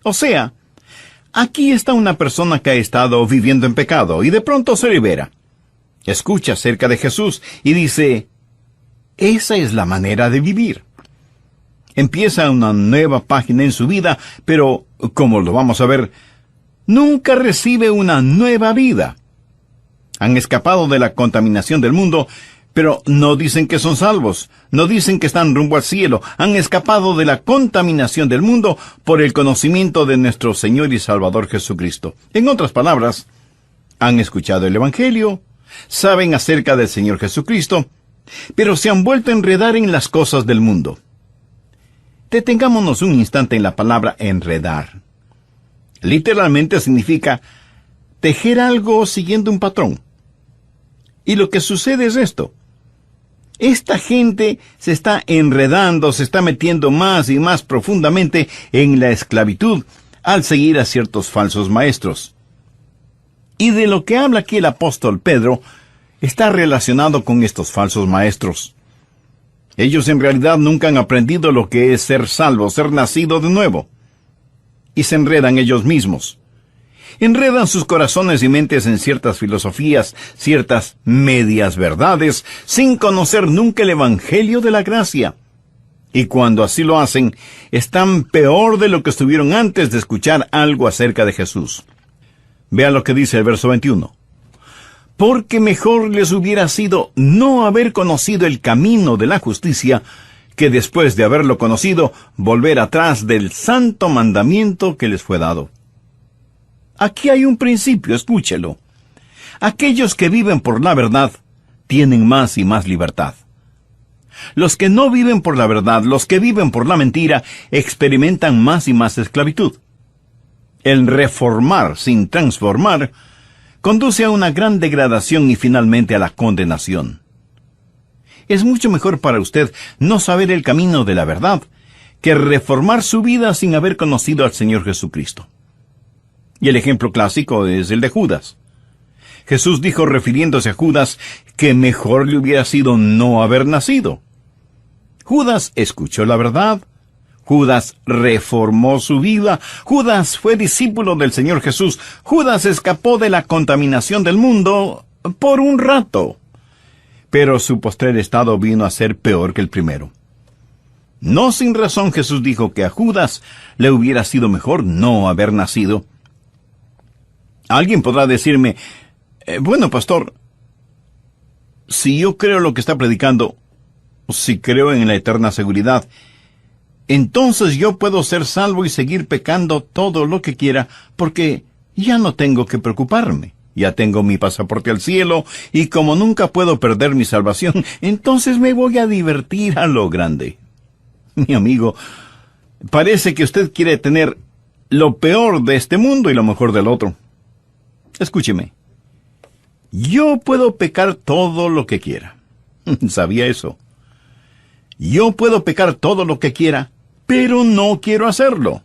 O sea, aquí está una persona que ha estado viviendo en pecado y de pronto se libera. Escucha acerca de Jesús y dice, esa es la manera de vivir. Empieza una nueva página en su vida, pero, como lo vamos a ver, nunca recibe una nueva vida. Han escapado de la contaminación del mundo, pero no dicen que son salvos, no dicen que están rumbo al cielo. Han escapado de la contaminación del mundo por el conocimiento de nuestro Señor y Salvador Jesucristo. En otras palabras, han escuchado el Evangelio, saben acerca del Señor Jesucristo, pero se han vuelto a enredar en las cosas del mundo. Detengámonos un instante en la palabra enredar. Literalmente significa tejer algo siguiendo un patrón. Y lo que sucede es esto. Esta gente se está enredando, se está metiendo más y más profundamente en la esclavitud al seguir a ciertos falsos maestros. Y de lo que habla aquí el apóstol Pedro está relacionado con estos falsos maestros. Ellos en realidad nunca han aprendido lo que es ser salvo, ser nacido de nuevo. Y se enredan ellos mismos. Enredan sus corazones y mentes en ciertas filosofías, ciertas medias verdades, sin conocer nunca el Evangelio de la gracia. Y cuando así lo hacen, están peor de lo que estuvieron antes de escuchar algo acerca de Jesús. Vea lo que dice el verso 21. Porque mejor les hubiera sido no haber conocido el camino de la justicia, que después de haberlo conocido, volver atrás del santo mandamiento que les fue dado. Aquí hay un principio, escúchelo. Aquellos que viven por la verdad, tienen más y más libertad. Los que no viven por la verdad, los que viven por la mentira, experimentan más y más esclavitud. El reformar sin transformar conduce a una gran degradación y finalmente a la condenación. Es mucho mejor para usted no saber el camino de la verdad que reformar su vida sin haber conocido al Señor Jesucristo. Y el ejemplo clásico es el de Judas. Jesús dijo, refiriéndose a Judas, que mejor le hubiera sido no haber nacido. Judas escuchó la verdad, Judas reformó su vida, Judas fue discípulo del Señor Jesús, Judas escapó de la contaminación del mundo por un rato. Pero su postrer estado vino a ser peor que el primero. No sin razón Jesús dijo que a Judas le hubiera sido mejor no haber nacido. Alguien podrá decirme, bueno, pastor, si yo creo lo que está predicando, si creo en la eterna seguridad, entonces yo puedo ser salvo y seguir pecando todo lo que quiera, porque ya no tengo que preocuparme. Ya tengo mi pasaporte al cielo, y como nunca puedo perder mi salvación, entonces me voy a divertir a lo grande. Mi amigo, parece que usted quiere tener lo peor de este mundo y lo mejor del otro. Escúcheme. Yo puedo pecar todo lo que quiera. ¿Sabía eso? Yo puedo pecar todo lo que quiera, pero no quiero hacerlo.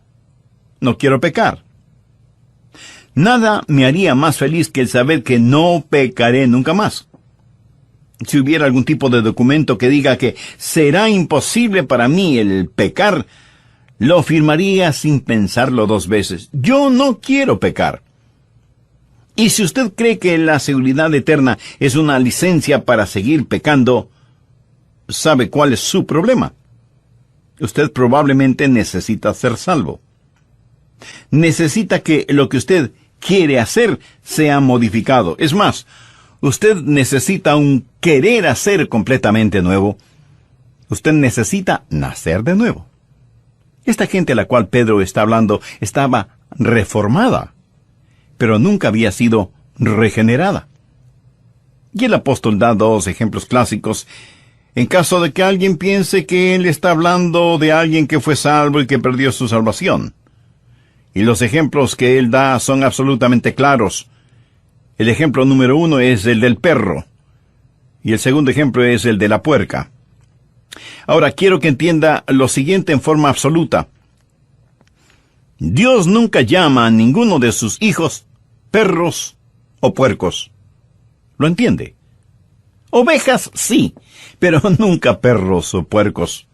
No quiero pecar. Nada me haría más feliz que el saber que no pecaré nunca más. Si hubiera algún tipo de documento que diga que será imposible para mí el pecar, lo firmaría sin pensarlo dos veces. Yo no quiero pecar. Y si usted cree que la seguridad eterna es una licencia para seguir pecando, ¿sabe cuál es su problema? Usted probablemente necesita ser salvo. Necesita que lo que usted quiere hacer sea modificado. Es más, usted necesita un querer hacer completamente nuevo. Usted necesita nacer de nuevo. Esta gente a la cual Pedro está hablando estaba reformada, pero nunca había sido regenerada. Y el apóstol da dos ejemplos clásicos, en caso de que alguien piense que él está hablando de alguien que fue salvo y que perdió su salvación. Y los ejemplos que él da son absolutamente claros. El ejemplo número 1 es el del perro, y el segundo ejemplo es el de la puerca. Ahora quiero que entienda lo siguiente en forma absoluta. Dios nunca llama a ninguno de sus hijos perros o puercos. ¿Lo entiende? Ovejas sí, pero nunca perros o puercos.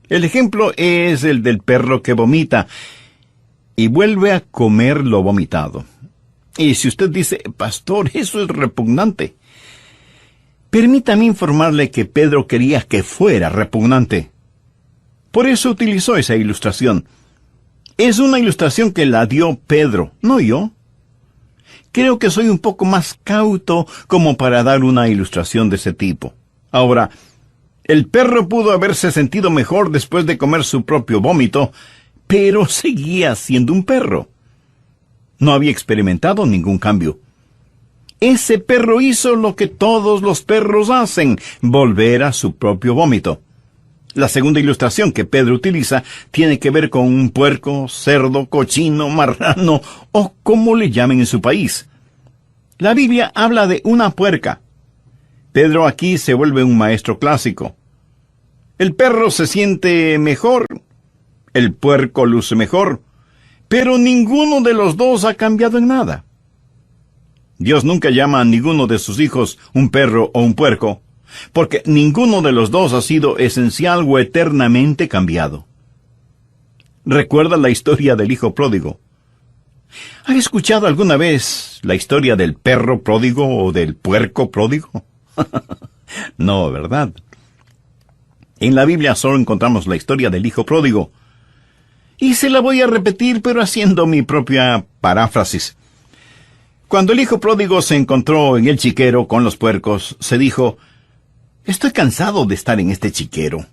El ejemplo es el del perro que vomita. y vuelve a comer lo vomitado. Y si usted dice, pastor, eso es repugnante, permítame informarle que Pedro quería que fuera repugnante. Por eso utilizó esa ilustración. Es una ilustración que la dio Pedro, no yo. Creo que soy un poco más cauto como para dar una ilustración de ese tipo. Ahora, el perro pudo haberse sentido mejor después de comer su propio vómito, pero seguía siendo un perro. No había experimentado ningún cambio. Ese perro hizo lo que todos los perros hacen, volver a su propio vómito. La segunda ilustración que Pedro utiliza tiene que ver con un puerco, cerdo, cochino, marrano o como le llamen en su país. La Biblia habla de una puerca. Pedro aquí se vuelve un maestro clásico. El perro se siente mejor, el puerco luce mejor, pero ninguno de los dos ha cambiado en nada. Dios nunca llama a ninguno de sus hijos un perro o un puerco, porque ninguno de los dos ha sido esencial o eternamente cambiado. ¿Recuerda la historia del hijo pródigo? ¿Ha escuchado alguna vez la historia del perro pródigo o del puerco pródigo? No, ¿verdad? En la Biblia solo encontramos la historia del hijo pródigo. Y se la voy a repetir, pero haciendo mi propia paráfrasis. Cuando el hijo pródigo se encontró en el chiquero con los puercos, se dijo, «Estoy cansado de estar en este chiquero.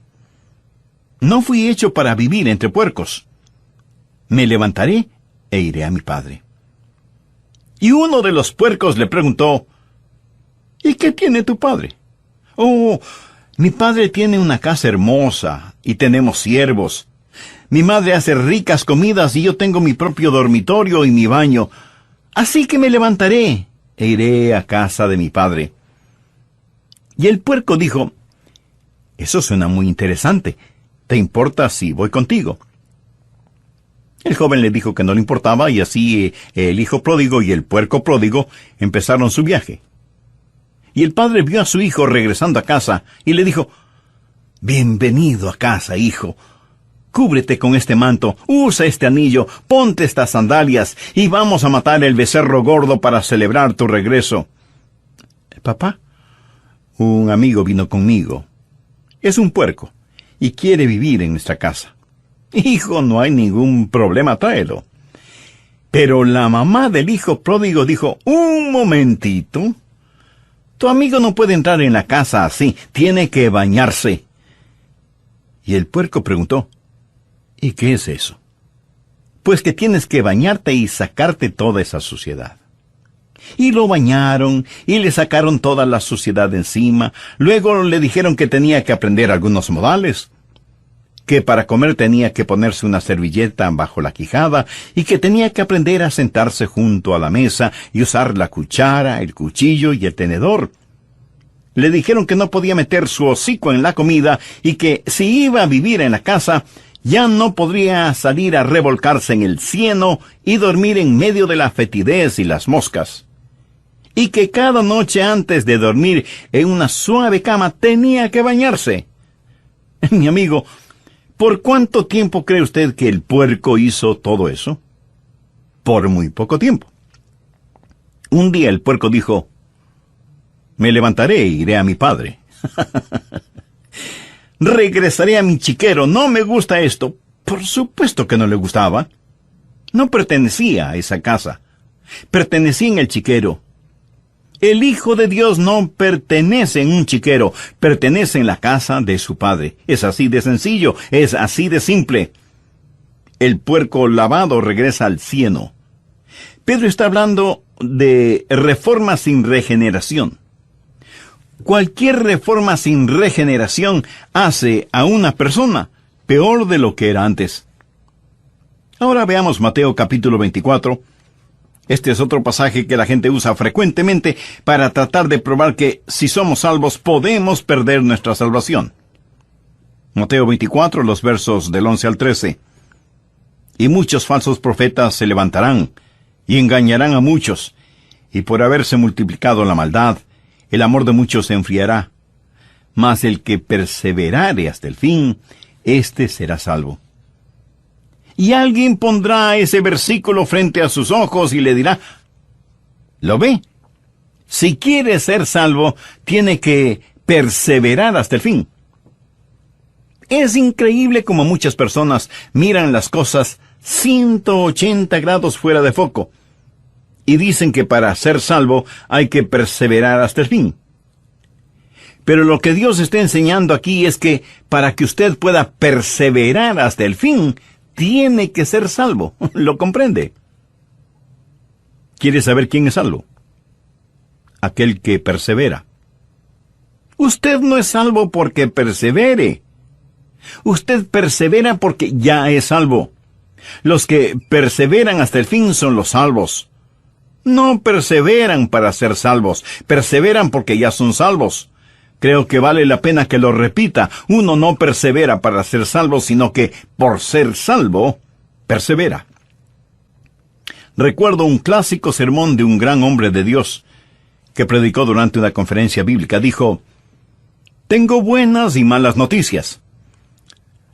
No fui hecho para vivir entre puercos. Me levantaré e iré a mi padre». Y uno de los puercos le preguntó, «¿Y qué tiene tu padre?» «Oh, mi padre tiene una casa hermosa y tenemos siervos. Mi madre hace ricas comidas y yo tengo mi propio dormitorio y mi baño. Así que me levantaré e iré a casa de mi padre». Y el puerco dijo, «Eso suena muy interesante. ¿Te importa si voy contigo?» El joven le dijo que no le importaba y así el hijo pródigo y el puerco pródigo empezaron su viaje. Y el padre vio a su hijo regresando a casa y le dijo, «Bienvenido a casa, hijo. Cúbrete con este manto, usa este anillo, ponte estas sandalias y vamos a matar el becerro gordo para celebrar tu regreso». «Papá, un amigo vino conmigo. Es un puerco y quiere vivir en nuestra casa». «Hijo, no hay ningún problema, tráelo». Pero la mamá del hijo pródigo dijo, «Un momentito. Tu amigo no puede entrar en la casa así, tiene que bañarse». Y el puerco preguntó, «¿Y qué es eso?» «Pues que tienes que bañarte y sacarte toda esa suciedad». Y lo bañaron, y le sacaron toda la suciedad de encima. Luego le dijeron que tenía que aprender algunos modales, que para comer tenía que ponerse una servilleta bajo la quijada, y que tenía que aprender a sentarse junto a la mesa y usar la cuchara, el cuchillo y el tenedor. Le dijeron que no podía meter su hocico en la comida, y que si iba a vivir en la casa, ya no podría salir a revolcarse en el cieno y dormir en medio de la fetidez y las moscas. Y que cada noche antes de dormir en una suave cama tenía que bañarse. Mi amigo, ¿por cuánto tiempo cree usted que el puerco hizo todo eso? Por muy poco tiempo. Un día el puerco dijo, «Me levantaré e iré a mi padre». «Regresaré a mi chiquero, no me gusta esto». Por supuesto que no le gustaba. No pertenecía a esa casa. Pertenecía en el chiquero. El Hijo de Dios no pertenece en un chiquero, pertenece en la casa de su padre. Es así de sencillo, es así de simple. El puerco lavado regresa al cieno. Pedro está hablando de reforma sin regeneración. Cualquier reforma sin regeneración hace a una persona peor de lo que era antes. Ahora veamos Mateo capítulo 24. Este es otro pasaje que la gente usa frecuentemente para tratar de probar que si somos salvos podemos perder nuestra salvación. Mateo 24, los versos del 11 al 13. «Y muchos falsos profetas se levantarán y engañarán a muchos, y por haberse multiplicado la maldad, el amor de muchos se enfriará. Mas el que perseverare hasta el fin, éste será salvo». Y alguien pondrá ese versículo frente a sus ojos y le dirá, ¿lo ve? Si quiere ser salvo, tiene que perseverar hasta el fin. Es increíble cómo muchas personas miran las cosas 180 grados fuera de foco y dicen que para ser salvo hay que perseverar hasta el fin. Pero lo que Dios está enseñando aquí es que para que usted pueda perseverar hasta el fin, tiene que ser salvo. ¿Lo comprende? ¿Quiere saber quién es salvo? Aquel que persevera. Usted no es salvo porque persevere. Usted persevera porque ya es salvo. Los que perseveran hasta el fin son los salvos. No perseveran para ser salvos, perseveran porque ya son salvos. Creo que vale la pena que lo repita. Uno no persevera para ser salvo, sino que por ser salvo, persevera. Recuerdo un clásico sermón de un gran hombre de Dios que predicó durante una conferencia bíblica. Dijo, tengo buenas y malas noticias.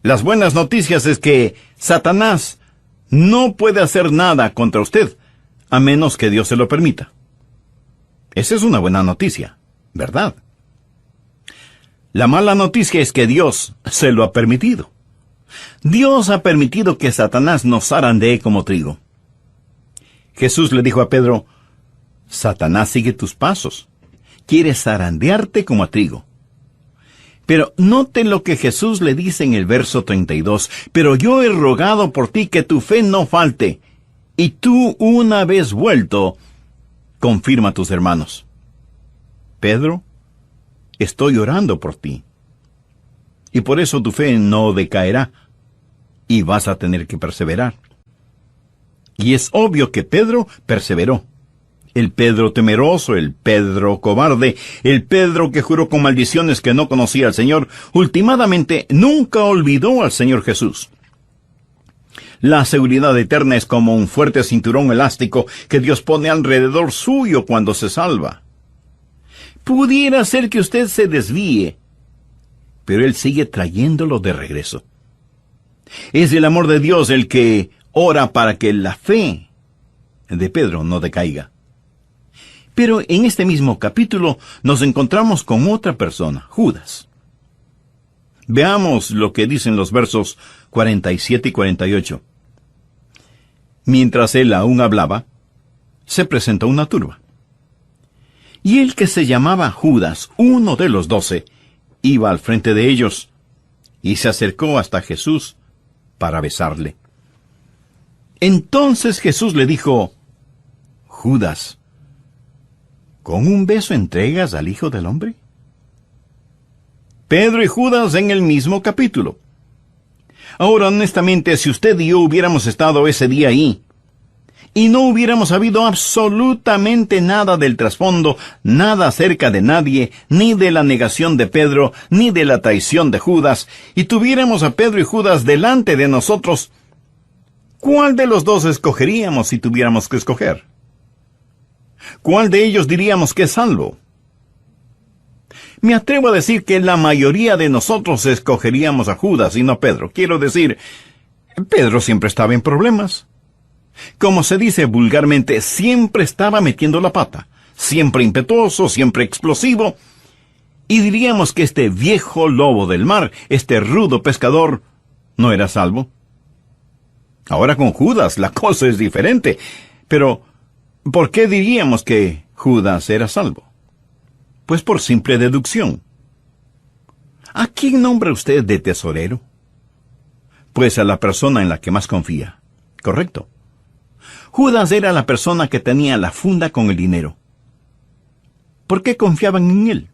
Las buenas noticias es que Satanás no puede hacer nada contra usted, a menos que Dios se lo permita. Esa es una buena noticia, ¿verdad? La mala noticia es que Dios se lo ha permitido. Dios ha permitido que Satanás nos zarandee como trigo. Jesús le dijo a Pedro, Satanás sigue tus pasos. Quiere zarandearte como a trigo. Pero note lo que Jesús le dice en el verso 32. Pero yo he rogado por ti que tu fe no falte. Y tú, una vez vuelto, confirma a tus hermanos. Pedro, estoy orando por ti. Y por eso tu fe no decaerá. Y vas a tener que perseverar. Y es obvio que Pedro perseveró. El Pedro temeroso, el Pedro cobarde, el Pedro que juró con maldiciones que no conocía al Señor, últimamente nunca olvidó al Señor Jesús. La seguridad eterna es como un fuerte cinturón elástico que Dios pone alrededor suyo cuando se salva. Pudiera ser que usted se desvíe, pero Él sigue trayéndolo de regreso. Es el amor de Dios el que ora para que la fe de Pedro no decaiga. Pero en este mismo capítulo nos encontramos con otra persona, Judas. Veamos lo que dicen los versos 47 y 48. Mientras él aún hablaba, se presentó una turba. Y el que se llamaba Judas, uno de los 12, iba al frente de ellos, y se acercó hasta Jesús para besarle. Entonces Jesús le dijo, Judas, ¿con un beso entregas al Hijo del Hombre? Pedro y Judas en el mismo capítulo. Ahora, honestamente, si usted y yo hubiéramos estado ese día ahí, y no hubiéramos sabido absolutamente nada del trasfondo, nada acerca de nadie, ni de la negación de Pedro, ni de la traición de Judas, y tuviéramos a Pedro y Judas delante de nosotros, ¿cuál de los dos escogeríamos si tuviéramos que escoger? ¿Cuál de ellos diríamos que es salvo? Me atrevo a decir que la mayoría de nosotros escogeríamos a Judas y no a Pedro. Quiero decir, Pedro siempre estaba en problemas. Como se dice vulgarmente, siempre estaba metiendo la pata. Siempre impetuoso, siempre explosivo. Y diríamos que este viejo lobo del mar, este rudo pescador, no era salvo. Ahora con Judas la cosa es diferente. Pero ¿por qué diríamos que Judas era salvo? Pues por simple deducción. ¿A quién nombra usted de tesorero? Pues a la persona en la que más confía. Correcto. Judas era la persona que tenía la funda con el dinero. ¿Por qué confiaban en él?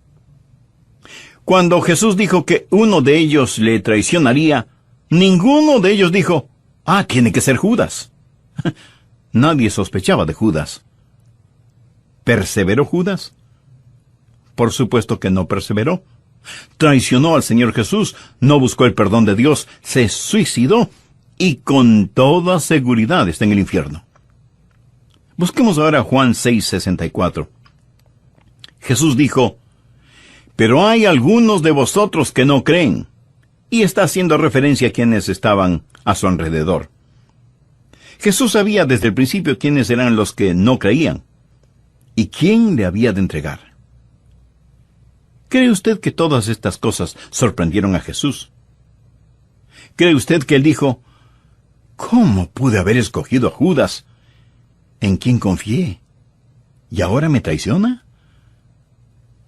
Cuando Jesús dijo que uno de ellos le traicionaría, ninguno de ellos dijo, tiene que ser Judas. Nadie sospechaba de Judas. ¿Perseveró Judas? Por supuesto que no perseveró. Traicionó al Señor Jesús, no buscó el perdón de Dios, se suicidó y con toda seguridad está en el infierno. Busquemos ahora Juan 6:64. Jesús dijo, pero hay algunos de vosotros que no creen. Y está haciendo referencia a quienes estaban a su alrededor. Jesús sabía desde el principio quiénes eran los que no creían y quién le había de entregar. ¿Cree usted que todas estas cosas sorprendieron a Jesús? ¿Cree usted que él dijo, ¿cómo pude haber escogido a Judas, en quien confié, y ahora me traiciona?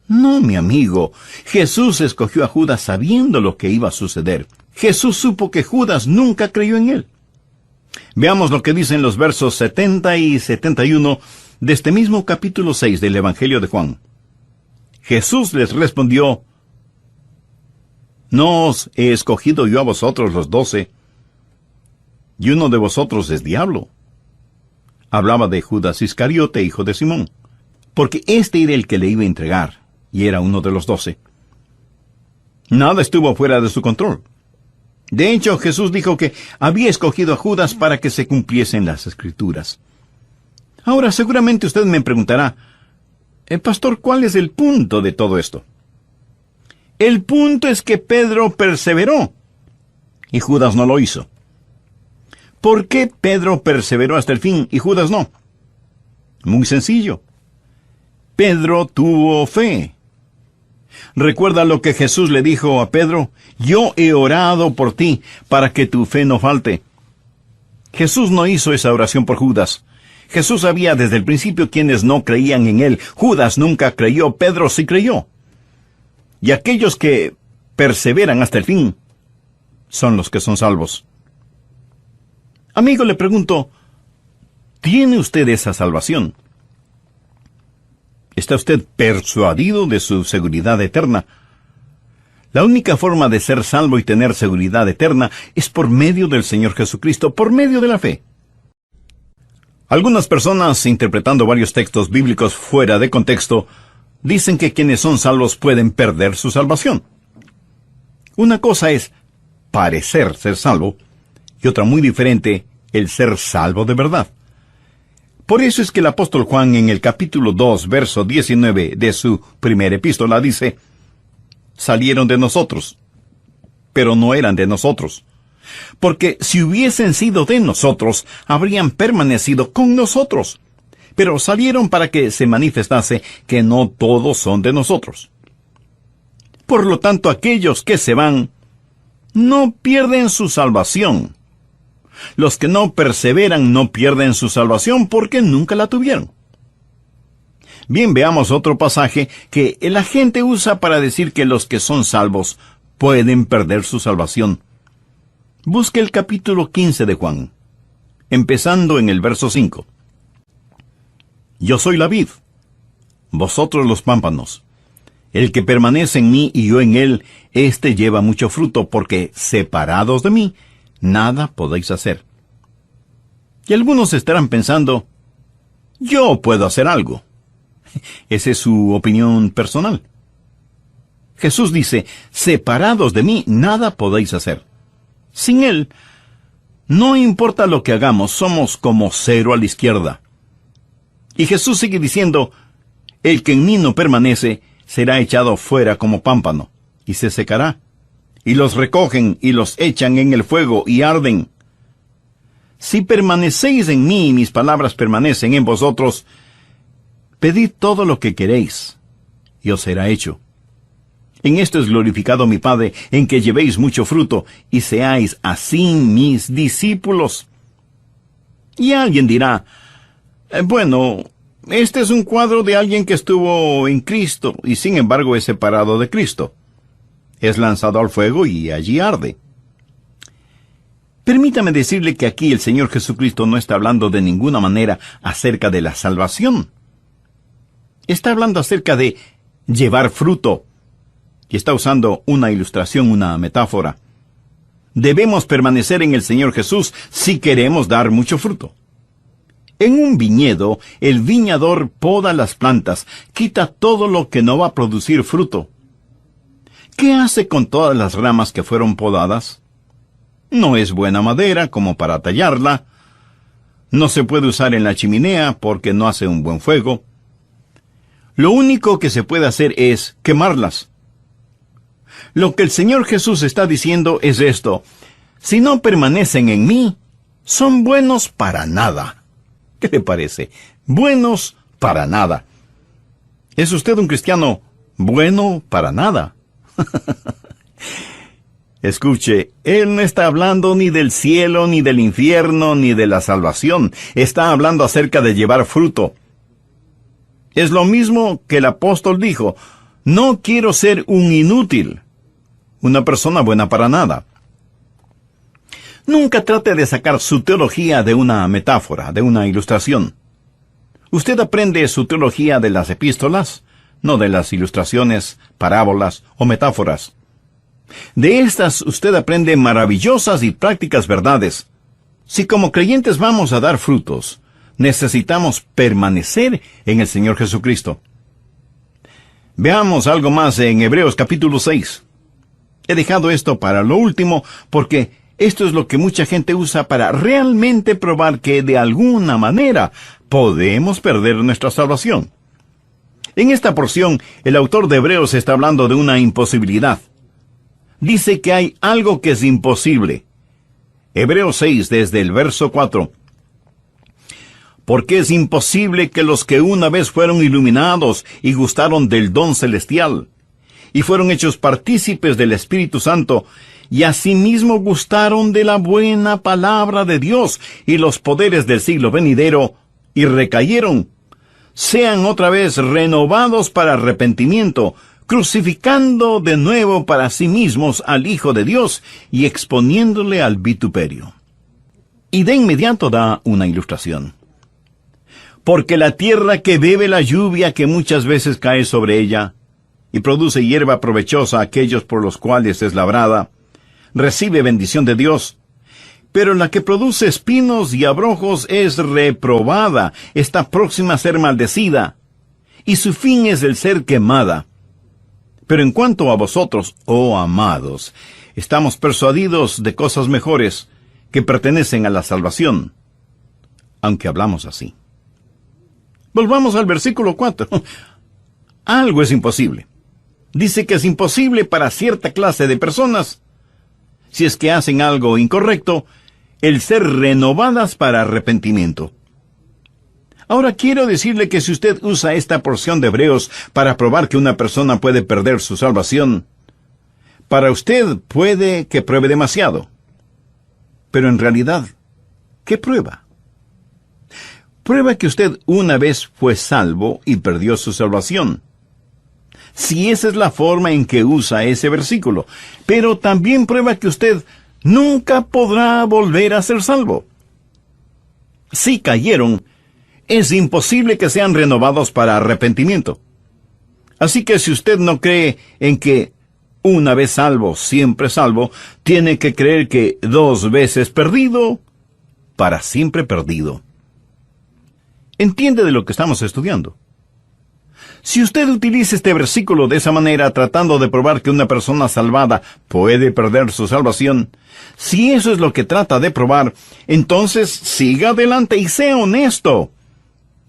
No, mi amigo, Jesús escogió a Judas sabiendo lo que iba a suceder. Jesús supo que Judas nunca creyó en él. Veamos lo que dicen los versos 70 y 71 de este mismo capítulo 6 del Evangelio de Juan. Jesús les respondió, ¿no os he escogido yo a vosotros los 12, y uno de vosotros es diablo? Hablaba de Judas Iscariote, hijo de Simón, porque este era el que le iba a entregar, y era uno de los 12. Nada estuvo fuera de su control. De hecho, Jesús dijo que había escogido a Judas para que se cumpliesen las Escrituras. Ahora, seguramente usted me preguntará, Pastor, ¿cuál es el punto de todo esto? El punto es que Pedro perseveró, y Judas no lo hizo. ¿Por qué Pedro perseveró hasta el fin y Judas no? Muy sencillo. Pedro tuvo fe. Recuerda lo que Jesús le dijo a Pedro, yo he orado por ti para que tu fe no falte. Jesús no hizo esa oración por Judas. Jesús sabía desde el principio quienes no creían en él. Judas nunca creyó, Pedro sí creyó. Y aquellos que perseveran hasta el fin son los que son salvos. Amigo, le pregunto, ¿tiene usted esa salvación? ¿Está usted persuadido de su seguridad eterna? La única forma de ser salvo y tener seguridad eterna es por medio del Señor Jesucristo, por medio de la fe. Algunas personas, interpretando varios textos bíblicos fuera de contexto, dicen que quienes son salvos pueden perder su salvación. Una cosa es parecer ser salvo, y otra muy diferente, el ser salvo de verdad. Por eso es que el apóstol Juan en el capítulo 2, verso 19 de su primera epístola dice, salieron de nosotros, pero no eran de nosotros. Porque si hubiesen sido de nosotros, habrían permanecido con nosotros. Pero salieron para que se manifestase que no todos son de nosotros. Por lo tanto, aquellos que se van, no pierden su salvación. Los que no perseveran no pierden su salvación porque nunca la tuvieron. Bien, veamos otro pasaje que la gente usa para decir que los que son salvos pueden perder su salvación. Busque el capítulo 15 de Juan, empezando en el verso 5. Yo soy la vid, vosotros los pámpanos. El que permanece en mí y yo en él, éste lleva mucho fruto, porque separados de mí, nada podéis hacer. Y algunos estarán pensando, yo puedo hacer algo. Esa es su opinión personal. Jesús dice, separados de mí, nada podéis hacer. Sin él, no importa lo que hagamos, somos como cero a la izquierda. Y Jesús sigue diciendo, el que en mí no permanece, será echado fuera como pámpano, y se secará. Y los recogen y los echan en el fuego y arden. Si permanecéis en mí y mis palabras permanecen en vosotros, pedid todo lo que queréis, y os será hecho. En esto es glorificado mi Padre, en que llevéis mucho fruto, y seáis así mis discípulos. Y alguien dirá, bueno, este es un cuadro de alguien que estuvo en Cristo, y sin embargo es separado de Cristo. Es lanzado al fuego y allí arde. Permítame decirle que aquí el Señor Jesucristo no está hablando de ninguna manera acerca de la salvación. Está hablando acerca de llevar fruto. Y está usando una ilustración, una metáfora. Debemos permanecer en el Señor Jesús si queremos dar mucho fruto. En un viñedo, el viñador poda las plantas, quita todo lo que no va a producir fruto. ¿Qué hace con todas las ramas que fueron podadas? No es buena madera como para tallarla. No se puede usar en la chimenea porque no hace un buen fuego. Lo único que se puede hacer es quemarlas. Lo que el Señor Jesús está diciendo es esto: si no permanecen en mí, son buenos para nada. ¿Qué le parece? Buenos para nada. ¿Es usted un cristiano bueno para nada? Escuche, él no está hablando ni del cielo, ni del infierno, ni de la salvación. Está hablando acerca de llevar fruto. Es lo mismo que el apóstol dijo: no quiero ser un inútil, una persona buena para nada. Nunca trate de sacar su teología de una metáfora, de una ilustración. Usted aprende su teología de las epístolas, no de las ilustraciones, parábolas o metáforas. De estas usted aprende maravillosas y prácticas verdades. Si como creyentes vamos a dar frutos, necesitamos permanecer en el Señor Jesucristo. Veamos algo más en Hebreos capítulo 6. He dejado esto para lo último porque esto es lo que mucha gente usa para realmente probar que de alguna manera podemos perder nuestra salvación. En esta porción, el autor de Hebreos está hablando de una imposibilidad. Dice que hay algo que es imposible. Hebreos 6, desde el verso 4. Porque es imposible que los que una vez fueron iluminados y gustaron del don celestial, y fueron hechos partícipes del Espíritu Santo, y asimismo gustaron de la buena palabra de Dios y los poderes del siglo venidero, y recayeron, sean otra vez renovados para arrepentimiento, crucificando de nuevo para sí mismos al Hijo de Dios y exponiéndole al vituperio. Y de inmediato da una ilustración. Porque la tierra que bebe la lluvia que muchas veces cae sobre ella, y produce hierba provechosa a aquellos por los cuales es labrada, recibe bendición de Dios. Pero la que produce espinos y abrojos es reprobada, está próxima a ser maldecida, y su fin es el ser quemada. Pero en cuanto a vosotros, oh amados, estamos persuadidos de cosas mejores que pertenecen a la salvación, aunque hablamos así. Volvamos al versículo 4. Algo es imposible. Dice que es imposible para cierta clase de personas, si es que hacen algo incorrecto, el ser renovadas para arrepentimiento. Ahora quiero decirle que si usted usa esta porción de Hebreos para probar que una persona puede perder su salvación, para usted puede que pruebe demasiado. Pero en realidad, ¿qué prueba? Prueba que usted una vez fue salvo y perdió su salvación. Si esa es la forma en que usa ese versículo. Pero también prueba que usted nunca podrá volver a ser salvo. Si cayeron, es imposible que sean renovados para arrepentimiento. Así que si usted no cree en que una vez salvo, siempre salvo, tiene que creer que 2 veces perdido, para siempre perdido. ¿Entiende de lo que estamos estudiando? Si usted utiliza este versículo de esa manera, tratando de probar que una persona salvada puede perder su salvación, si eso es lo que trata de probar, entonces siga adelante y sea honesto.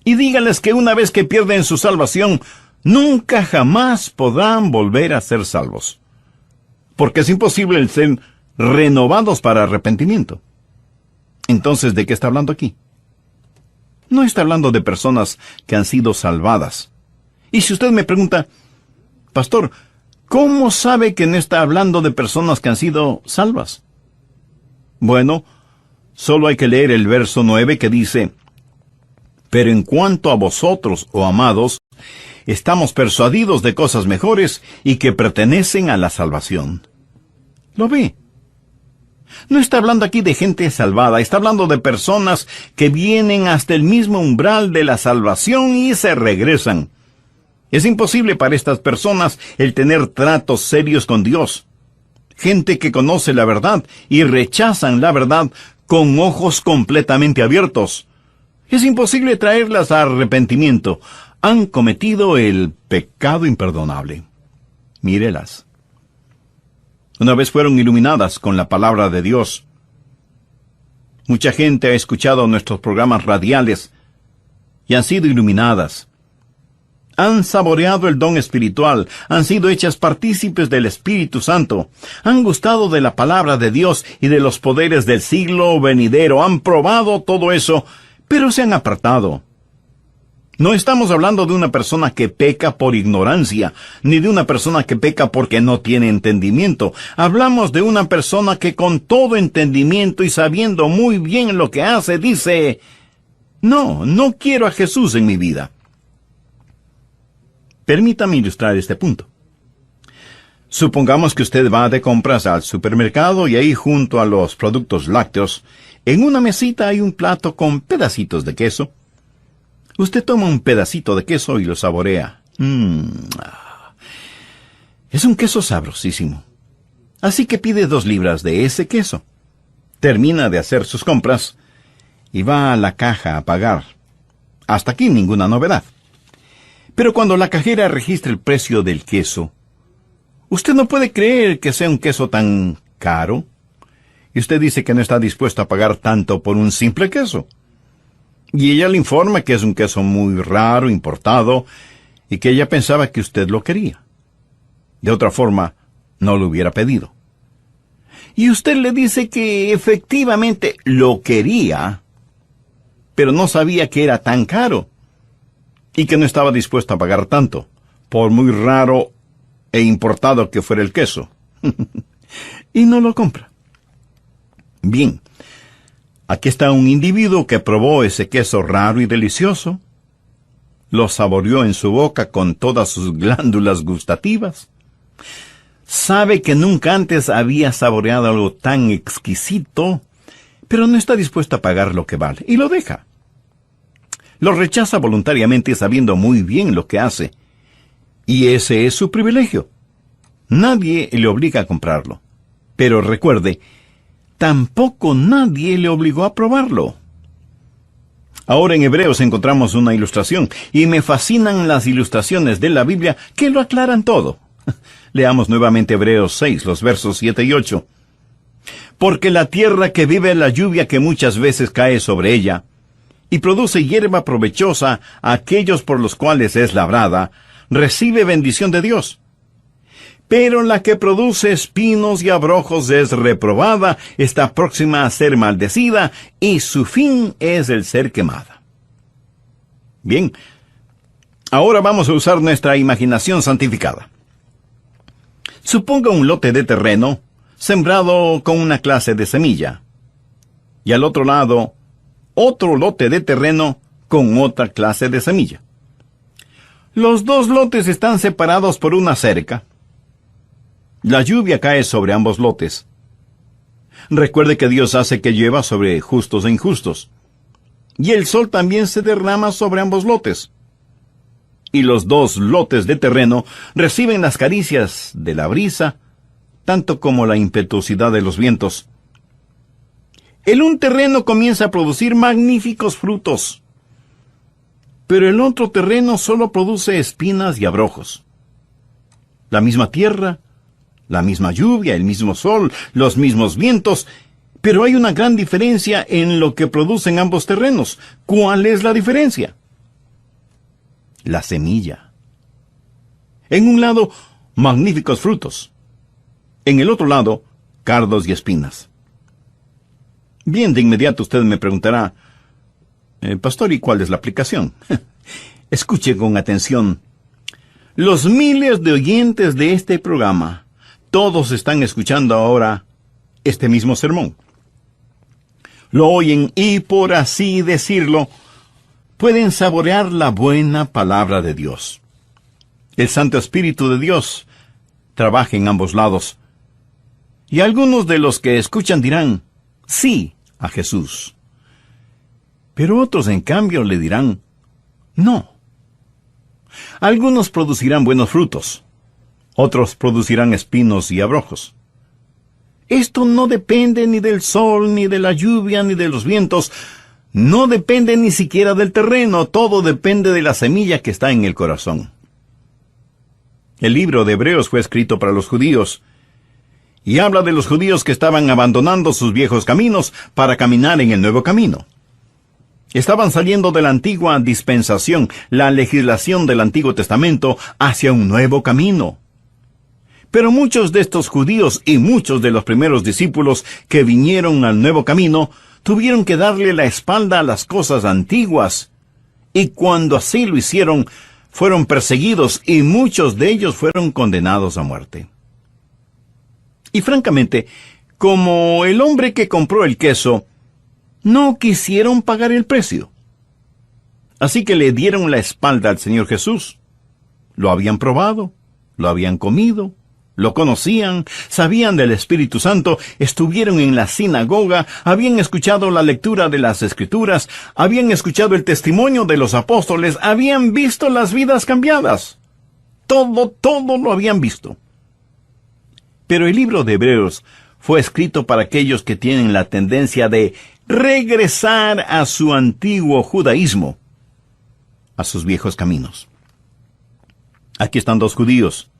Y dígales que una vez que pierden su salvación, nunca jamás podrán volver a ser salvos. Porque es imposible el ser renovados para arrepentimiento. Entonces, ¿de qué está hablando aquí? No está hablando de personas que han sido salvadas. Y si usted me pregunta, Pastor, ¿cómo sabe que no está hablando de personas que han sido salvas? Bueno, solo hay que leer el verso 9 que dice, pero en cuanto a vosotros, oh amados, estamos persuadidos de cosas mejores y que pertenecen a la salvación. ¿Lo ve? No está hablando aquí de gente salvada, está hablando de personas que vienen hasta el mismo umbral de la salvación y se regresan. Es imposible para estas personas el tener tratos serios con Dios. Gente que conoce la verdad y rechazan la verdad con ojos completamente abiertos. Es imposible traerlas a arrepentimiento. Han cometido el pecado imperdonable. Mírelas. Una vez fueron iluminadas con la palabra de Dios. Mucha gente ha escuchado nuestros programas radiales y han sido iluminadas. Han saboreado el don espiritual, han sido hechas partícipes del Espíritu Santo, han gustado de la palabra de Dios y de los poderes del siglo venidero, han probado todo eso, pero se han apartado. No estamos hablando de una persona que peca por ignorancia, ni de una persona que peca porque no tiene entendimiento. Hablamos de una persona que con todo entendimiento y sabiendo muy bien lo que hace, dice, no quiero a Jesús en mi vida. Permítame ilustrar este punto. Supongamos que usted va de compras al supermercado y ahí junto a los productos lácteos, en una mesita hay un plato con pedacitos de queso. Usted toma un pedacito de queso y lo saborea. Es un queso sabrosísimo. Así que pide 2 libras de ese queso. Termina de hacer sus compras y va a la caja a pagar. Hasta aquí ninguna novedad. Pero cuando la cajera registra el precio del queso, usted no puede creer que sea un queso tan caro. Y usted dice que no está dispuesto a pagar tanto por un simple queso. Y ella le informa que es un queso muy raro, importado, y que ella pensaba que usted lo quería. De otra forma, no lo hubiera pedido. Y usted le dice que efectivamente lo quería, pero no sabía que era tan caro. Y que no estaba dispuesto a pagar tanto, por muy raro e importado que fuera el queso. Y no lo compra. Bien, aquí está un individuo que probó ese queso raro y delicioso, lo saboreó en su boca con todas sus glándulas gustativas, sabe que nunca antes había saboreado algo tan exquisito, pero no está dispuesto a pagar lo que vale, y lo deja. Lo rechaza voluntariamente sabiendo muy bien lo que hace. Y ese es su privilegio. Nadie le obliga a comprarlo. Pero recuerde, tampoco nadie le obligó a probarlo. Ahora en Hebreos encontramos una ilustración, y me fascinan las ilustraciones de la Biblia que lo aclaran todo. Leamos nuevamente Hebreos 6, los versos 7 y 8. Porque la tierra que vive la lluvia que muchas veces cae sobre ella, y produce hierba provechosa a aquellos por los cuales es labrada, recibe bendición de Dios. Pero la que produce espinos y abrojos es reprobada, está próxima a ser maldecida, y su fin es el ser quemada. Bien, ahora vamos a usar nuestra imaginación santificada. Suponga un lote de terreno sembrado con una clase de semilla, y al otro lado otro lote de terreno con otra clase de semilla. Los 2 lotes están separados por una cerca. La lluvia cae sobre ambos lotes. Recuerde que Dios hace que llueva sobre justos e injustos. Y el sol también se derrama sobre ambos lotes. Y los 2 lotes de terreno reciben las caricias de la brisa, tanto como la impetuosidad de los vientos. El un terreno comienza a producir magníficos frutos, pero el otro terreno solo produce espinas y abrojos. La misma tierra, la misma lluvia, el mismo sol, los mismos vientos, pero hay una gran diferencia en lo que producen ambos terrenos. ¿Cuál es la diferencia? La semilla. En un lado, magníficos frutos. En el otro lado, cardos y espinas. Bien, de inmediato usted me preguntará, pastor, ¿y cuál es la aplicación? Escuche con atención. Los miles de oyentes de este programa, todos están escuchando ahora este mismo sermón. Lo oyen y, por así decirlo, pueden saborear la buena palabra de Dios. El Santo Espíritu de Dios trabaja en ambos lados. Y algunos de los que escuchan dirán, sí, a Jesús. Pero otros, en cambio, le dirán, no. Algunos producirán buenos frutos, otros producirán espinos y abrojos. Esto no depende ni del sol, ni de la lluvia, ni de los vientos. No depende ni siquiera del terreno. Todo depende de la semilla que está en el corazón. El libro de Hebreos fue escrito para los judíos, y habla de los judíos que estaban abandonando sus viejos caminos para caminar en el nuevo camino. Estaban saliendo de la antigua dispensación, la legislación del Antiguo Testamento, hacia un nuevo camino. Pero muchos de estos judíos y muchos de los primeros discípulos que vinieron al nuevo camino tuvieron que darle la espalda a las cosas antiguas. Y cuando así lo hicieron, fueron perseguidos y muchos de ellos fueron condenados a muerte. Y francamente, como el hombre que compró el queso, no quisieron pagar el precio. Así que le dieron la espalda al Señor Jesús. Lo habían probado, lo habían comido, lo conocían, sabían del Espíritu Santo, estuvieron en la sinagoga, habían escuchado la lectura de las Escrituras, habían escuchado el testimonio de los apóstoles, habían visto las vidas cambiadas. Todo lo habían visto. Pero el libro de Hebreos fue escrito para aquellos que tienen la tendencia de regresar a su antiguo judaísmo, a sus viejos caminos. Aquí están dos judíos.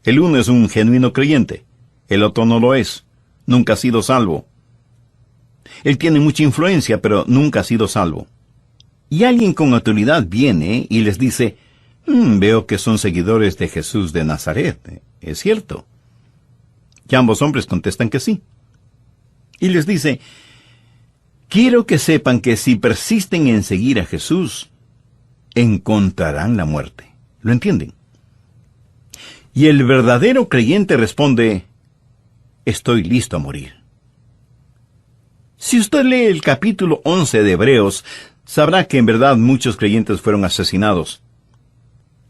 El uno es un genuino creyente, el otro no lo es, nunca ha sido salvo. Él tiene mucha influencia, pero nunca ha sido salvo. Y alguien con autoridad viene y les dice, veo que son seguidores de Jesús de Nazaret. ¿Es cierto? Y ambos hombres contestan que sí. Y les dice, quiero que sepan que si persisten en seguir a Jesús, encontrarán la muerte. ¿Lo entienden? Y el verdadero creyente responde, estoy listo a morir. Si usted lee el capítulo 11 de Hebreos, sabrá que en verdad muchos creyentes fueron asesinados.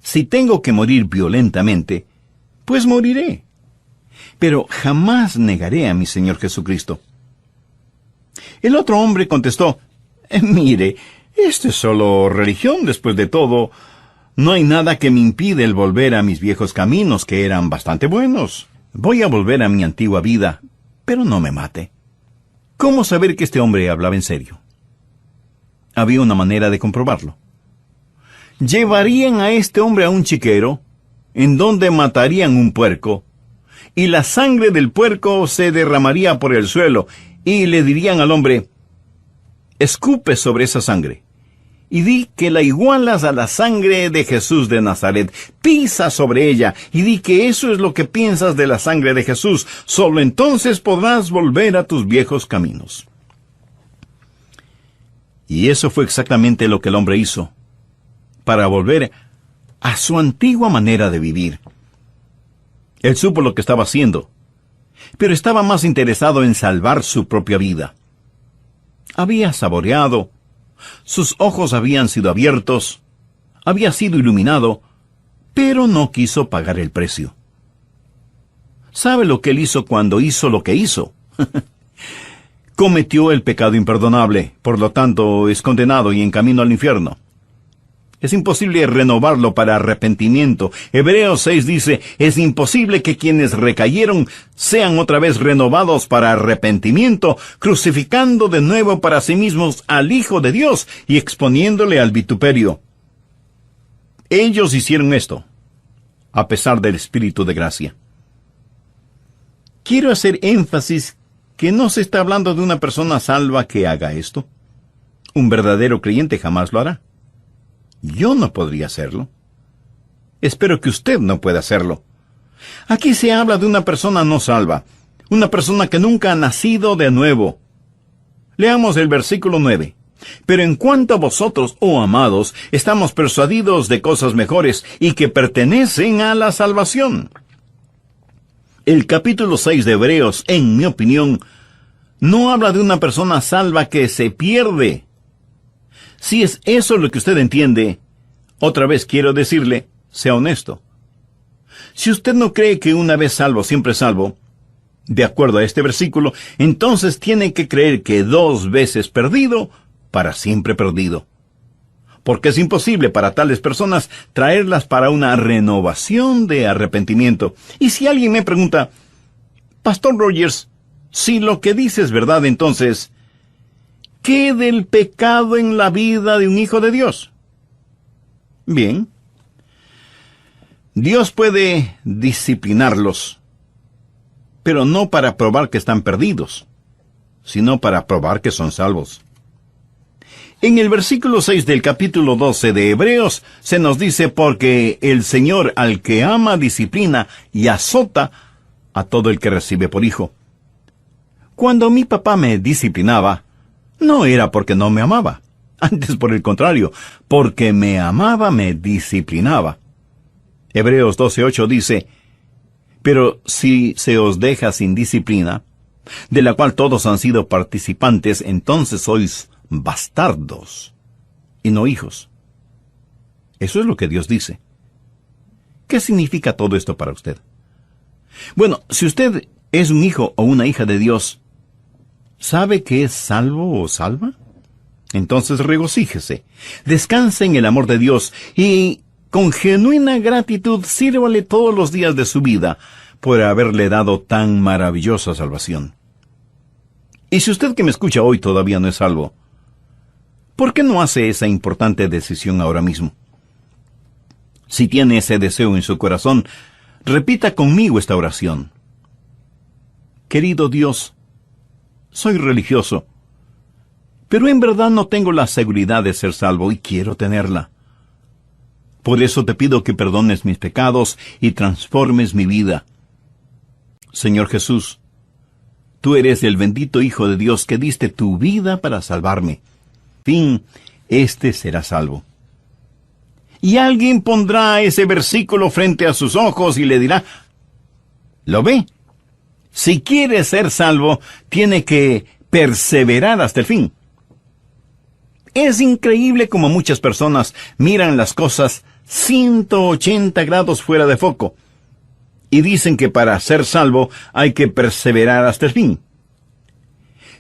Si tengo que morir violentamente, pues moriré. Pero jamás negaré a mi Señor Jesucristo. El otro hombre contestó, mire, esto es solo religión después de todo. No hay nada que me impide el volver a mis viejos caminos, que eran bastante buenos. Voy a volver a mi antigua vida, pero no me mate. ¿Cómo saber que este hombre hablaba en serio? Había una manera de comprobarlo. Llevarían a este hombre a un chiquero, en donde matarían un puerco, y la sangre del puerco se derramaría por el suelo, y le dirían al hombre, escupe sobre esa sangre, y di que la igualas a la sangre de Jesús de Nazaret. Pisa sobre ella, y di que eso es lo que piensas de la sangre de Jesús. Solo entonces podrás volver a tus viejos caminos. Y eso fue exactamente lo que el hombre hizo, para volver a su antigua manera de vivir. Él supo lo que estaba haciendo, pero estaba más interesado en salvar su propia vida. Había saboreado, sus ojos habían sido abiertos, había sido iluminado, pero no quiso pagar el precio. ¿Sabe lo que él hizo cuando hizo lo que hizo? Cometió el pecado imperdonable, por lo tanto es condenado y en camino al infierno. Es imposible renovarlo para arrepentimiento. Hebreos 6 dice, es imposible que quienes recayeron sean otra vez renovados para arrepentimiento, crucificando de nuevo para sí mismos al Hijo de Dios y exponiéndole al vituperio. Ellos hicieron esto, a pesar del Espíritu de gracia. Quiero hacer énfasis que no se está hablando de una persona salva que haga esto. Un verdadero creyente jamás lo hará. Yo no podría hacerlo. Espero que usted no pueda hacerlo. Aquí se habla de una persona no salva, una persona que nunca ha nacido de nuevo. Leamos el versículo 9. Pero en cuanto a vosotros, oh amados, estamos persuadidos de cosas mejores y que pertenecen a la salvación. El capítulo 6 de Hebreos, en mi opinión, no habla de una persona salva que se pierde. Si es eso lo que usted entiende, otra vez quiero decirle, sea honesto. Si usted no cree que una vez salvo, siempre salvo, de acuerdo a este versículo, entonces tiene que creer que 2 veces perdido, para siempre perdido. Porque es imposible para tales personas traerlas para una renovación de arrepentimiento. Y si alguien me pregunta, Pastor Rogers, si lo que dice es verdad, entonces, ¿qué del pecado en la vida de un hijo de Dios? Bien. Dios puede disciplinarlos, pero no para probar que están perdidos, sino para probar que son salvos. En el versículo 6 del capítulo 12 de Hebreos se nos dice: porque el Señor al que ama disciplina y azota a todo el que recibe por hijo. Cuando mi papá me disciplinaba, no era porque no me amaba. Antes, por el contrario, porque me amaba, me disciplinaba. Hebreos 12:8 dice: pero si se os deja sin disciplina, de la cual todos han sido participantes, entonces sois bastardos y no hijos. Eso es lo que Dios dice. ¿Qué significa todo esto para usted? Bueno, si usted es un hijo o una hija de Dios, ¿sabe que es salvo o salva? Entonces regocíjese, descanse en el amor de Dios y con genuina gratitud sírvale todos los días de su vida por haberle dado tan maravillosa salvación. Y si usted que me escucha hoy todavía no es salvo, ¿por qué no hace esa importante decisión ahora mismo? Si tiene ese deseo en su corazón, repita conmigo esta oración. Querido Dios, soy religioso, pero en verdad no tengo la seguridad de ser salvo y quiero tenerla. Por eso te pido que perdones mis pecados y transformes mi vida. Señor Jesús, tú eres el bendito Hijo de Dios que diste tu vida para salvarme. Fin, este será salvo. Y alguien pondrá ese versículo frente a sus ojos y le dirá: ¿lo ve? Si quiere ser salvo, tiene que perseverar hasta el fin. Es increíble cómo muchas personas miran las cosas 180 grados fuera de foco y dicen que para ser salvo hay que perseverar hasta el fin.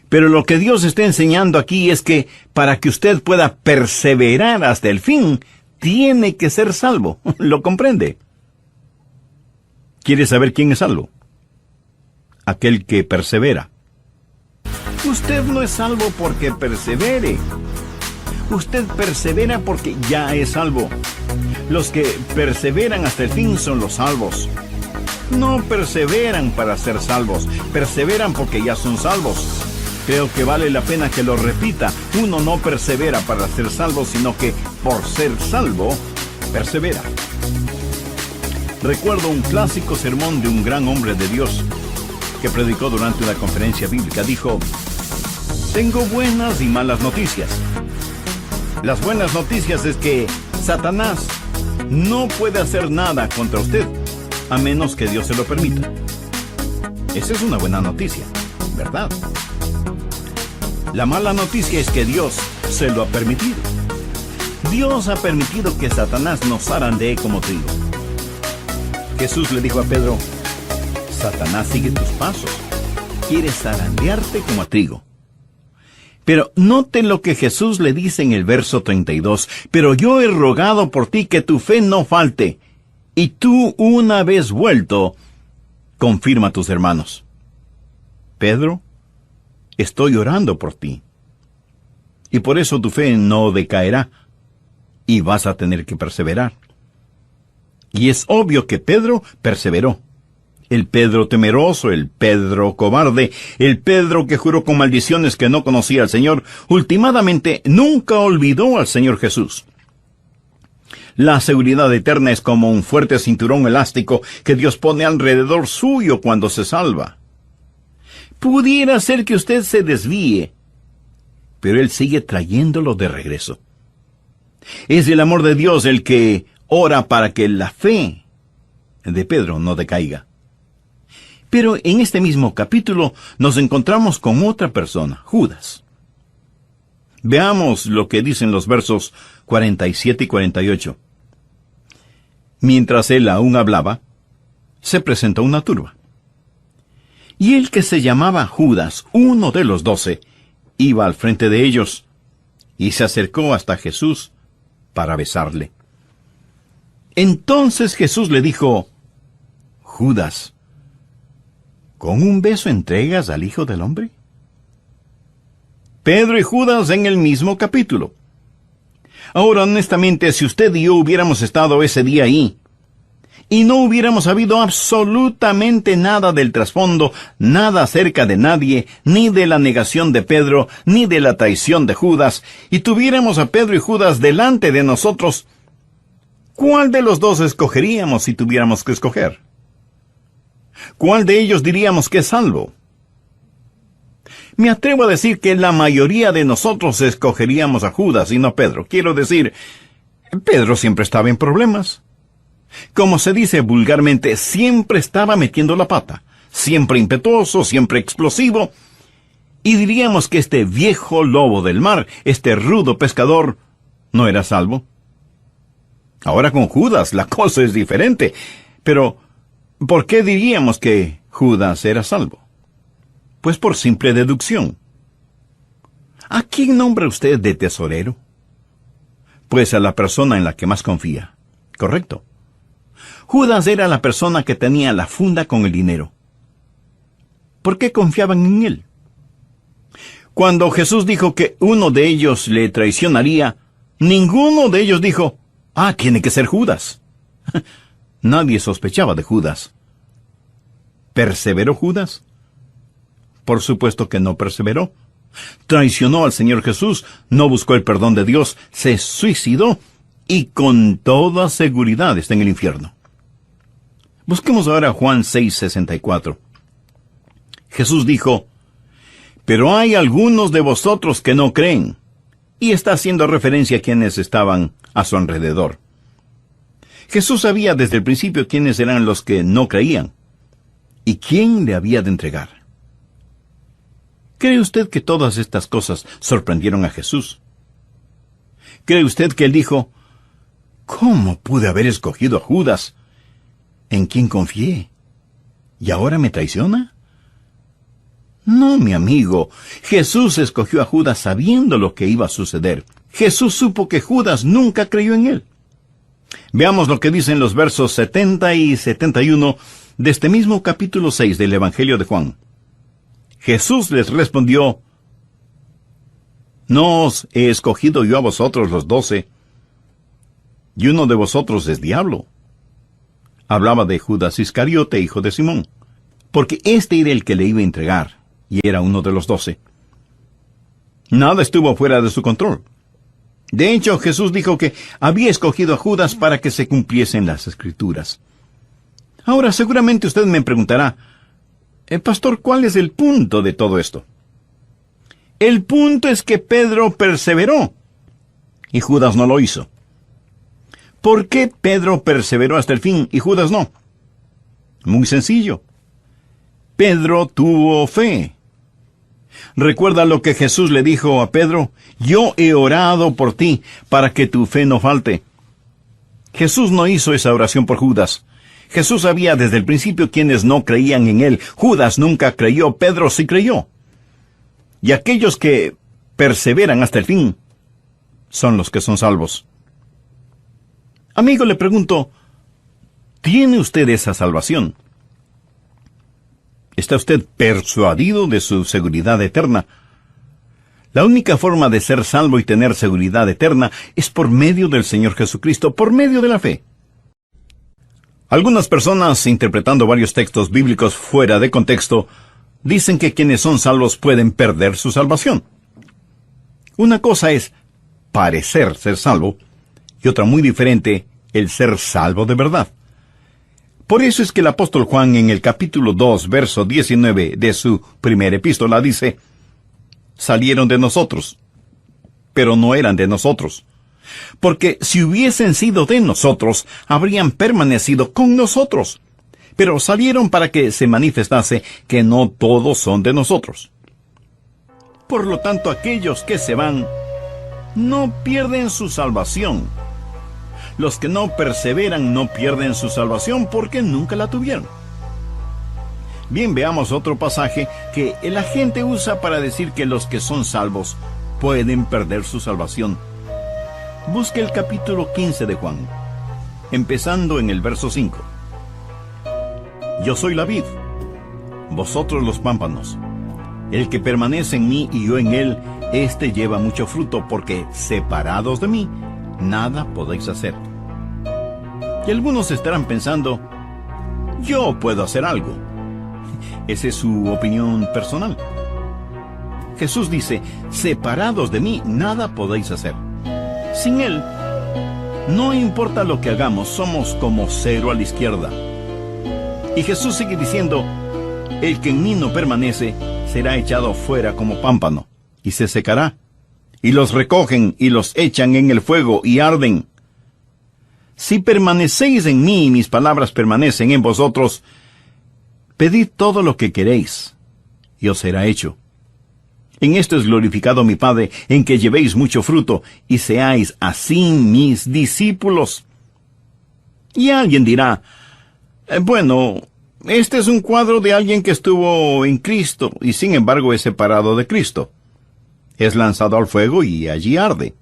Pero lo que Dios está enseñando aquí es que para que usted pueda perseverar hasta el fin, tiene que ser salvo. ¿Lo comprende? ¿Quiere saber quién es salvo? Aquel que persevera. Usted no es salvo porque persevere. Usted persevera porque ya es salvo. Los que perseveran hasta el fin son los salvos. No perseveran para ser salvos, perseveran porque ya son salvos. Creo que vale la pena que lo repita. Uno no persevera para ser salvo, sino que por ser salvo, persevera. Recuerdo un clásico sermón de un gran hombre de Dios que predicó durante una conferencia bíblica. Dijo: tengo buenas y malas noticias. Las buenas noticias es que Satanás no puede hacer nada contra usted, a menos que Dios se lo permita. Esa es una buena noticia, ¿verdad? La mala noticia es que Dios se lo ha permitido. Dios ha permitido que Satanás nos zarandee como trigo. Jesús le dijo a Pedro: Satanás sigue tus pasos, quiere zarandearte como a trigo. Pero noten lo que Jesús le dice en el verso 32. Pero yo he rogado por ti que tu fe no falte, y tú, una vez vuelto, confirma a tus hermanos. Pedro, estoy orando por ti. Y por eso tu fe no decaerá, y vas a tener que perseverar. Y es obvio que Pedro perseveró. El Pedro temeroso, el Pedro cobarde, el Pedro que juró con maldiciones que no conocía al Señor, últimamente nunca olvidó al Señor Jesús. La seguridad eterna es como un fuerte cinturón elástico que Dios pone alrededor suyo cuando se salva. Pudiera ser que usted se desvíe, pero Él sigue trayéndolo de regreso. Es el amor de Dios el que ora para que la fe de Pedro no decaiga. Pero en este mismo capítulo nos encontramos con otra persona, Judas. Veamos lo que dicen los versos 47 y 48. Mientras él aún hablaba, se presentó una turba. Y el que se llamaba Judas, uno de los 12, iba al frente de ellos, y se acercó hasta Jesús para besarle. Entonces Jesús le dijo: Judas, ¿con un beso entregas al Hijo del Hombre? Pedro y Judas en el mismo capítulo. Ahora, honestamente, si usted y yo hubiéramos estado ese día ahí, y no hubiéramos sabido absolutamente nada del trasfondo, nada acerca de nadie, ni de la negación de Pedro, ni de la traición de Judas, y tuviéramos a Pedro y Judas delante de nosotros, ¿cuál de los dos escogeríamos si tuviéramos que escoger? ¿Cuál de ellos diríamos que es salvo? Me atrevo a decir que la mayoría de nosotros escogeríamos a Judas y no a Pedro. Quiero decir, Pedro siempre estaba en problemas. Como se dice vulgarmente, siempre estaba metiendo la pata, siempre impetuoso, siempre explosivo, y diríamos que este viejo lobo del mar, este rudo pescador, no era salvo. Ahora con Judas la cosa es diferente, pero ¿por qué diríamos que Judas era salvo? Pues por simple deducción. ¿A quién nombra usted de tesorero? Pues a la persona en la que más confía. Correcto. Judas era la persona que tenía la funda con el dinero. ¿Por qué confiaban en él? Cuando Jesús dijo que uno de ellos le traicionaría, ninguno de ellos dijo, tiene que ser Judas. Nadie sospechaba de Judas. ¿Perseveró Judas? Por supuesto que no perseveró. Traicionó al Señor Jesús, no buscó el perdón de Dios, se suicidó y con toda seguridad está en el infierno. Busquemos ahora Juan 6:64. Jesús dijo, pero hay algunos de vosotros que no creen, y está haciendo referencia a quienes estaban a su alrededor. Jesús sabía desde el principio quiénes eran los que no creían, y quién le había de entregar. ¿Cree usted que todas estas cosas sorprendieron a Jesús? ¿Cree usted que él dijo, ¿cómo pude haber escogido a Judas, en quien confié, y ahora me traiciona? No, mi amigo, Jesús escogió a Judas sabiendo lo que iba a suceder. Jesús supo que Judas nunca creyó en él. Veamos lo que dicen los versos 70 y 71 de este mismo capítulo 6 del Evangelio de Juan. Jesús les respondió, ¿no os he escogido yo a vosotros los 12? Y uno de vosotros es diablo. Hablaba de Judas Iscariote, hijo de Simón, porque este era el que le iba a entregar, y era uno de los 12. Nada estuvo fuera de su control. De hecho, Jesús dijo que había escogido a Judas para que se cumpliesen las Escrituras. Ahora, seguramente usted me preguntará, Pastor, ¿cuál es el punto de todo esto? El punto es que Pedro perseveró, y Judas no lo hizo. ¿Por qué Pedro perseveró hasta el fin y Judas no? Muy sencillo. Pedro tuvo fe. Recuerda lo que Jesús le dijo a Pedro, yo he orado por ti para que tu fe no falte. Jesús no hizo esa oración por Judas. Jesús sabía desde el principio quienes no creían en él. Judas nunca creyó, Pedro sí creyó. Y aquellos que perseveran hasta el fin son los que son salvos. Amigo, le pregunto, ¿tiene usted esa salvación? ¿Está usted persuadido de su seguridad eterna? La única forma de ser salvo y tener seguridad eterna es por medio del Señor Jesucristo, por medio de la fe. Algunas personas, interpretando varios textos bíblicos fuera de contexto, dicen que quienes son salvos pueden perder su salvación. Una cosa es parecer ser salvo, y otra muy diferente, el ser salvo de verdad. Por eso es que el apóstol Juan en el capítulo 2, verso 19 de su primera epístola dice, salieron de nosotros, pero no eran de nosotros. Porque si hubiesen sido de nosotros, habrían permanecido con nosotros. Pero salieron para que se manifestase que no todos son de nosotros. Por lo tanto, aquellos que se van, no pierden su salvación. Los que no perseveran no pierden su salvación porque nunca la tuvieron. Bien, veamos otro pasaje que la gente usa para decir que los que son salvos pueden perder su salvación. Busque el capítulo 15 de Juan, empezando en el verso 5. Yo soy la vid, vosotros los pámpanos. El que permanece en mí y yo en él, éste lleva mucho fruto, porque separados de mí, nada podéis hacer. Y algunos estarán pensando, yo puedo hacer algo. Esa es su opinión personal. Jesús dice, separados de mí, nada podéis hacer. Sin Él, no importa lo que hagamos, somos como cero a la izquierda. Y Jesús sigue diciendo, el que en mí no permanece, será echado fuera como pámpano, y se secará. Y los recogen y los echan en el fuego y arden. Si permanecéis en mí y mis palabras permanecen en vosotros, pedid todo lo que queréis, y os será hecho. En esto es glorificado mi Padre, en que llevéis mucho fruto, y seáis así mis discípulos. Y alguien dirá, bueno, este es un cuadro de alguien que estuvo en Cristo, y sin embargo es separado de Cristo. Es lanzado al fuego y allí arde.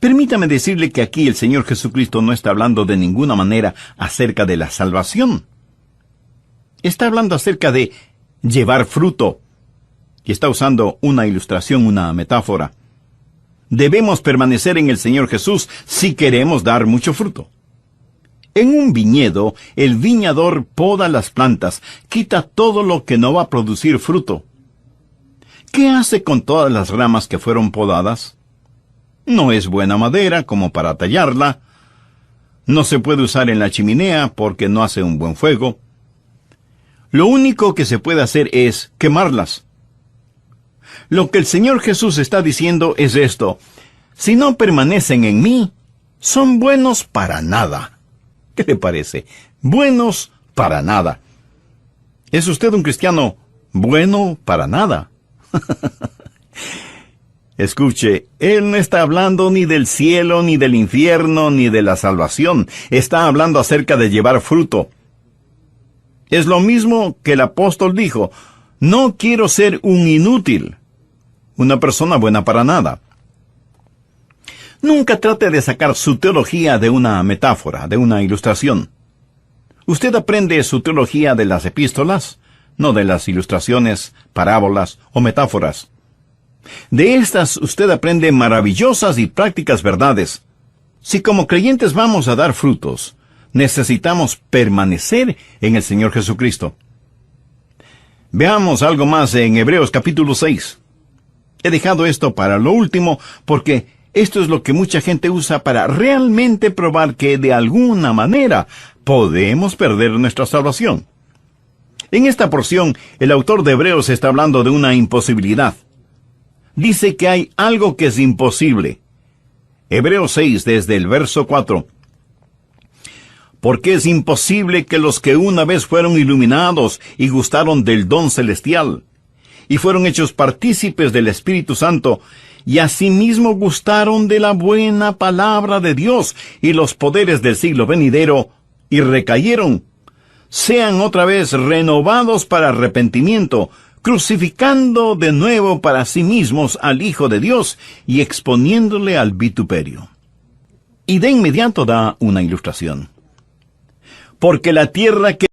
Permítame decirle que aquí el Señor Jesucristo no está hablando de ninguna manera acerca de la salvación. Está hablando acerca de llevar fruto. Y está usando una ilustración, una metáfora. Debemos permanecer en el Señor Jesús si queremos dar mucho fruto. En un viñedo, el viñador poda las plantas, quita todo lo que no va a producir fruto. ¿Qué hace con todas las ramas que fueron podadas? No es buena madera como para tallarla. No se puede usar en la chimenea porque no hace un buen fuego. Lo único que se puede hacer es quemarlas. Lo que el Señor Jesús está diciendo es esto: si no permanecen en mí, son buenos para nada. ¿Qué le parece? Buenos para nada. ¿Es usted un cristiano bueno para nada? Escuche, Él no está hablando ni del cielo, ni del infierno, ni de la salvación. Está hablando acerca de llevar fruto. Es lo mismo que el apóstol dijo: no quiero ser un inútil, una persona buena para nada. Nunca trate de sacar su teología de una metáfora, de una ilustración. Usted aprende su teología de las epístolas, no de las ilustraciones, parábolas o metáforas. De estas usted aprende maravillosas y prácticas verdades. Si como creyentes vamos a dar frutos, necesitamos permanecer en el Señor Jesucristo. Veamos algo más en Hebreos capítulo 6. He dejado esto para lo último porque esto es lo que mucha gente usa para realmente probar que de alguna manera podemos perder nuestra salvación. En esta porción, el autor de Hebreos está hablando de una imposibilidad. Dice que hay algo que es imposible. Hebreos 6, desde el verso 4. Porque es imposible que los que una vez fueron iluminados y gustaron del don celestial, y fueron hechos partícipes del Espíritu Santo, y asimismo gustaron de la buena palabra de Dios y los poderes del siglo venidero, y recayeron, sean otra vez renovados para arrepentimiento, crucificando de nuevo para sí mismos al Hijo de Dios y exponiéndole al vituperio. Y de inmediato da una ilustración. Porque la tierra que